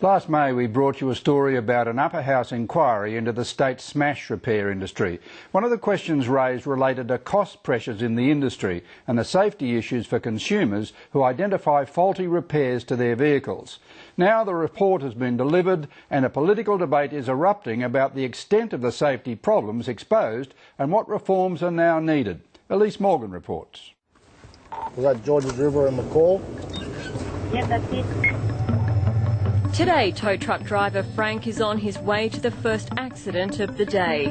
Last May we brought you a story about an upper house inquiry into the state's smash repair industry. One of the questions raised related to cost pressures in the industry and the safety issues for consumers who identify faulty repairs to their vehicles. Now the report has been delivered and a political debate is erupting about the extent of the safety problems exposed and what reforms are now needed. Elise Morgan reports. Was that Georges River and McCall? Yeah, that's it. Today, tow truck driver Frank is on his way to the first accident of the day.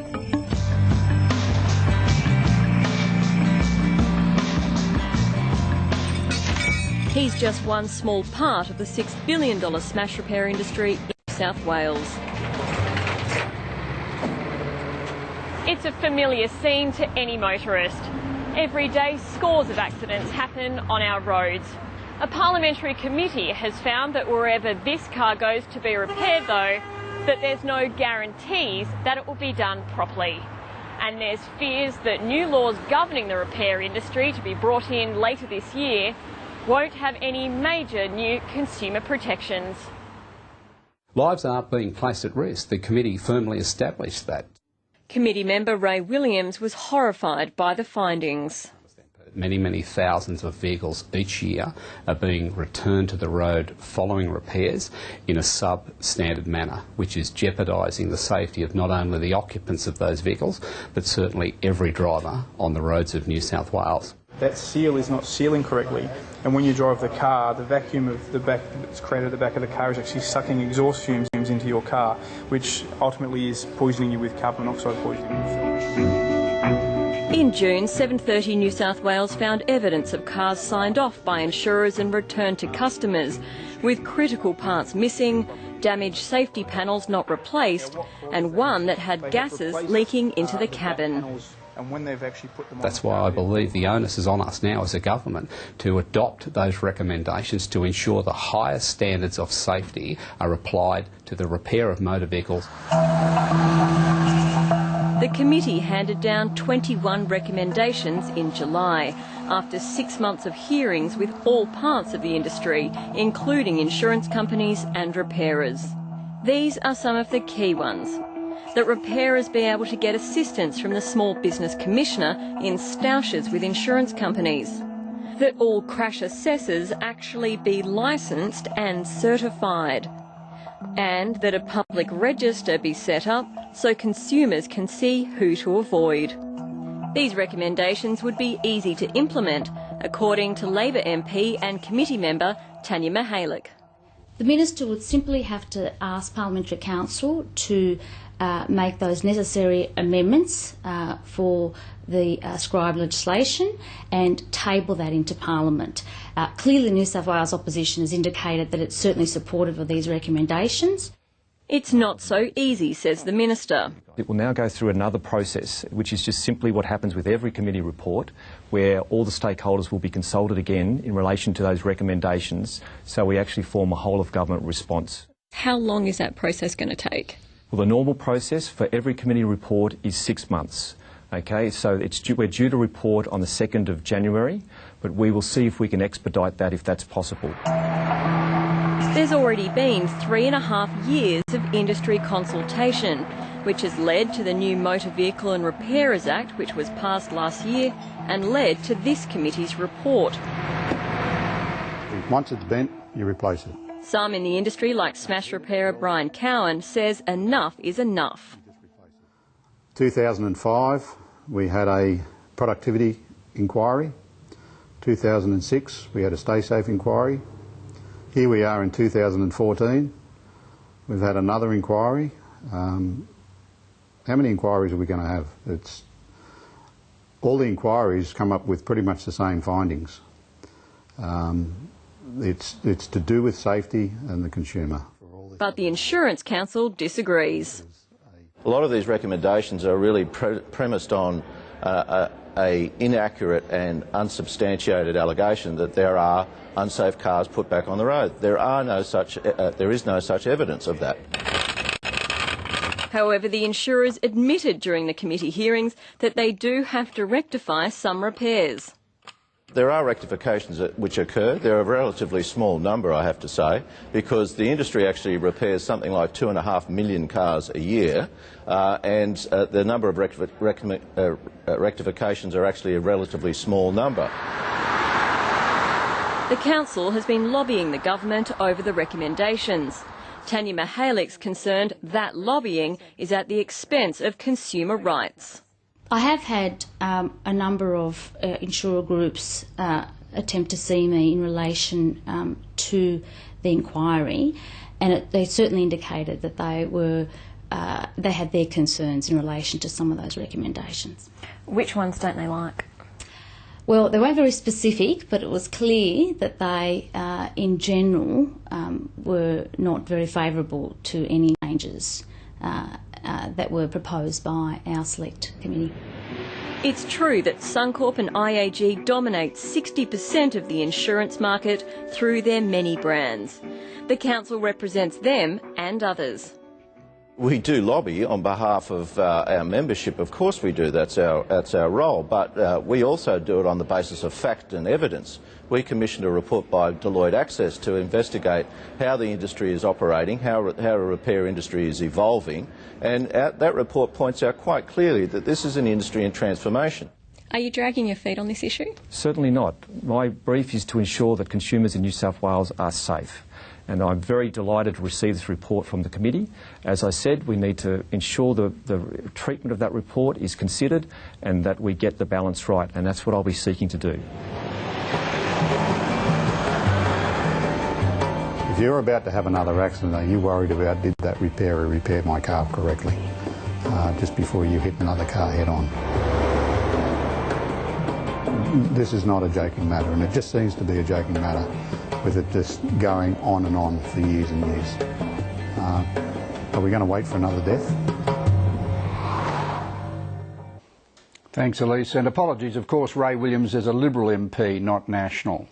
He's just one small part of the $6 billion smash repair industry in New South Wales. It's a familiar scene to any motorist. Every day, scores of accidents happen on our roads. A parliamentary committee has found that wherever this car goes to be repaired, though, that there's no guarantees that it will be done properly. And there's fears that new laws governing the repair industry to be brought in later this year won't have any major new consumer protections. Lives aren't being placed at risk. The committee firmly established that. Committee member Ray Williams was horrified by the findings. Many thousands of vehicles each year are being returned to the road following repairs in a substandard manner, which is jeopardising the safety of not only the occupants of those vehicles, but certainly every driver on the roads of New South Wales. That seal is not sealing correctly, and when you drive the car, the vacuum of the back that's created at the back of the car is actually sucking exhaust fumes into your car, which ultimately is poisoning you with carbon monoxide poisoning. In June, 7:30 New South Wales found evidence of cars signed off by insurers and returned to customers, with critical parts missing, damaged safety panels not replaced, and one that had gases leaking into the cabin. That's why I believe the onus is on us now as a government to adopt those recommendations to ensure the highest standards of safety are applied to the repair of motor vehicles. The committee handed down 21 recommendations in July, after 6 months of hearings with all parts of the industry, including insurance companies and repairers. These are some of the key ones. That repairers be able to get assistance from the Small Business Commissioner in stoushes with insurance companies. That all crash assessors actually be licensed and certified. And that a public register be set up so consumers can see who to avoid. These recommendations would be easy to implement, according to Labor MP and committee member Tanya Mihalik. The Minister would simply have to ask Parliamentary Council to make those necessary amendments for the scribe legislation and table that into Parliament. Clearly New South Wales opposition has indicated that it's certainly supportive of these recommendations. It's not so easy, says the Minister. It will now go through another process, which is just simply what happens with every committee report, where all the stakeholders will be consulted again in relation to those recommendations, so we actually form a whole-of-government response. How long is that process going to take? Well, the normal process for every committee report is 6 months. Okay, so we're due to report on the 2nd of January, but we will see if we can expedite that if that's possible. There's already been 3.5 years of industry consultation, which has led to the new Motor Vehicle and Repairers Act, which was passed last year, and led to this committee's report. Once it's bent, you replace it. Some in the industry, like smash repairer Brian Cowan, says enough is enough. 2005, we had a productivity inquiry. 2006, we had a stay safe inquiry. Here we are in 2014. We've had another inquiry. How many inquiries are we going to have? All the inquiries come up with pretty much the same findings. It's to do with safety and the consumer. But the Insurance Council disagrees. A lot of these recommendations are really premised on a inaccurate and unsubstantiated allegation that there are unsafe cars put back on the road. There is no such evidence of that. However, the insurers admitted during the committee hearings that they do have to rectify some repairs. There are rectifications which occur. They're a relatively small number, I have to say, because the industry actually repairs something like 2.5 million cars a year, and the number of rectifications are actually a relatively small number. The council has been lobbying the government over the recommendations. Tanya Mihalik's concerned that lobbying is at the expense of consumer rights. I have had a number of insurer groups attempt to see me in relation to the inquiry, and they certainly indicated that they had their concerns in relation to some of those recommendations. Which ones don't they like? Well, they weren't very specific, but it was clear that they, in general, were not very favourable to any changes that were proposed by our select committee. It's true that Suncorp and IAG dominate 60% of the insurance market through their many brands. The council represents them and others. We do lobby on behalf of our membership, of course we do, that's our role, but we also do it on the basis of fact and evidence. We commissioned a report by Deloitte Access to investigate how the industry is operating, how a repair industry is evolving, and that report points out quite clearly that this is an industry in transformation. Are you dragging your feet on this issue? Certainly not. My brief is to ensure that consumers in New South Wales are safe. And I'm very delighted to receive this report from the committee. As I said, we need to ensure the treatment of that report is considered and that we get the balance right, and that's what I'll be seeking to do. If you're about to have another accident, are you worried about did that repairer repair my car correctly just before you hit another car head on? This is not a joking matter, and it just seems to be a joking matter, with it just going on and on for years and years. Are we going to wait for another death? Thanks, Elise. And apologies, of course, Ray Williams is a Liberal MP, not National.